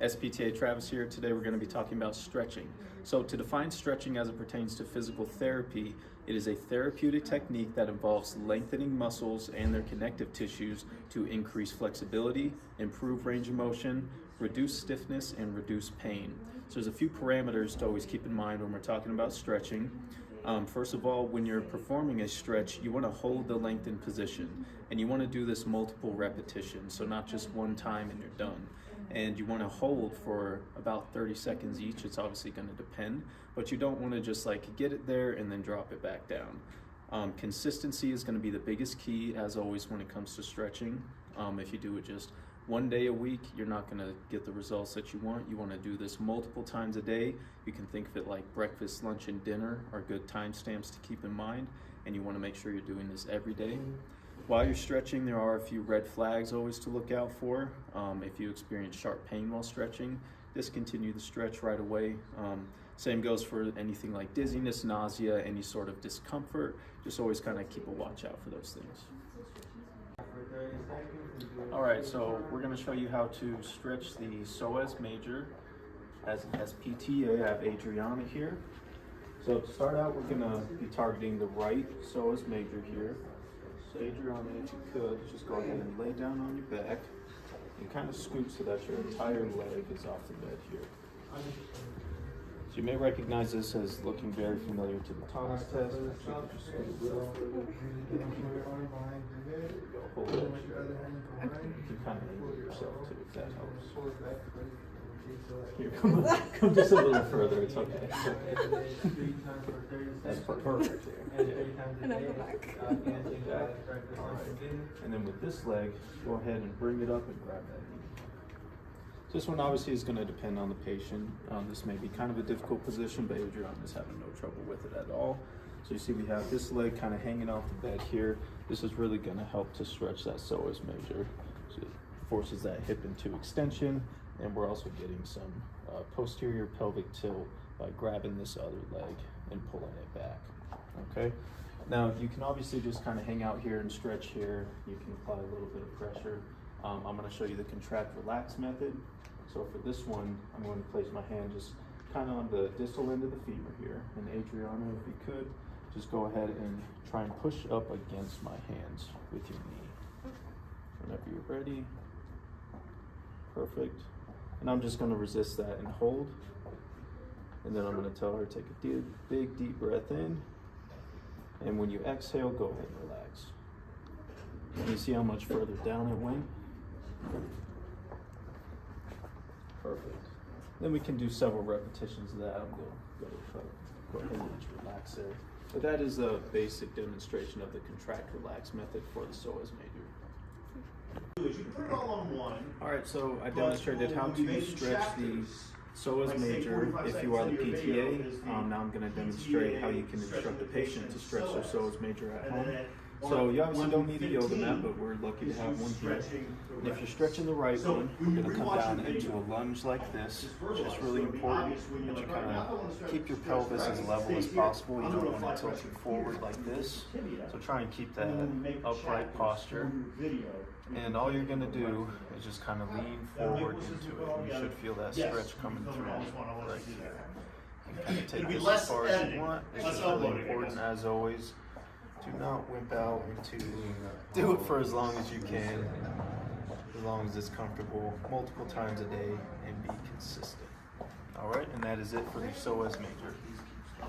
SPTA Travis here. Today we're going to be talking about stretching. So to define stretching as it pertains to physical therapy, it is a therapeutic technique that involves lengthening muscles and their connective tissues to increase flexibility, improve range of motion, reduce stiffness, and reduce pain. So there's a few parameters to always keep in mind when we're talking about stretching. First of all, when you're performing a stretch, you want to hold the lengthened position, and you want to do this multiple repetitions, so not just one time and you're done. And you want to hold for about 30 seconds each. It's obviously going to depend, but you don't want to just like get it there and then drop it back down. Consistency is going to be the biggest key, as always, when it comes to stretching. If you do it just one day a week, you're not going to get the results that you want. You want to do this multiple times a day. You can think of it like breakfast, lunch, and dinner are good timestamps to keep in mind, and you want to make sure you're doing this every day. While you're stretching, there are a few red flags always to look out for. If you experience sharp pain while stretching, discontinue the stretch right away. Same goes for anything like dizziness, nausea, any sort of discomfort. Just always kind of keep a watch out for those things. All right, so we're going to show you how to stretch the Psoas Major as an SPTA. I have Adriana here. So to start out, we're going to be targeting the right Psoas Major here. So Adriana, if you could, just go ahead and lay down on your back and kind of scoot so that your entire leg is off the bed here. So you may recognize this as looking very familiar to the Thomas test. So you can just scoot a little further. There we go. Hold it. You can kind of move yourself too, if that helps. Here, come just a little further. It's okay. It's okay. That's perfect there. And I go back. All right. And then with this leg, go ahead and bring it up and grab that knee. This one obviously is going to depend on the patient. This may be kind of a difficult position, but Adriana's having no trouble with it at all. So you see we have this leg kind of hanging off the bed here. This is really going to help to stretch that psoas major. So it forces that hip into extension, and we're also getting some posterior pelvic tilt by grabbing this other leg and pulling it back. Okay. Now you can obviously just kind of hang out here and stretch here. You can apply a little bit of pressure. I'm going to show you the contract relax method. So for this one, I'm going to place my hand just kind of on the distal end of the femur here. And Adriana, if you could, just go ahead and try and push up against my hands with your knee. Whenever you're ready. Perfect. And I'm just going to resist that and hold. And then I'm going to tell her to take a big deep breath in. And when you exhale, go ahead and relax. And you see how much further down it went? Perfect. Then we can do several repetitions of that. I'm going to go ahead and just relax there. But that is a basic demonstration of the contract relax method for the Psoas Major. You put it all on one. All right, so I demonstrated how to stretch the Psoas Major if you are the PTA. Now I'm going to demonstrate how you can instruct the patient to stretch their Psoas Major at home. So you obviously don't need a yoga mat, but we're lucky to have one here. And if you're stretching the right one, you're going to come down into a lunge like this. It's really important that you kind of keep your pelvis as level as possible. You don't want it tilting forward like this. So try and keep that upright posture. And all you're going to do is just kind of lean forward into it. And you should feel that stretch coming through right here. You can kind of take this as far as you want. It's just really important, as always. Do not wimp out into do it for as long as you can, as long as it's comfortable, multiple times a day, and be consistent. All right, and that is it for the Psoas Major.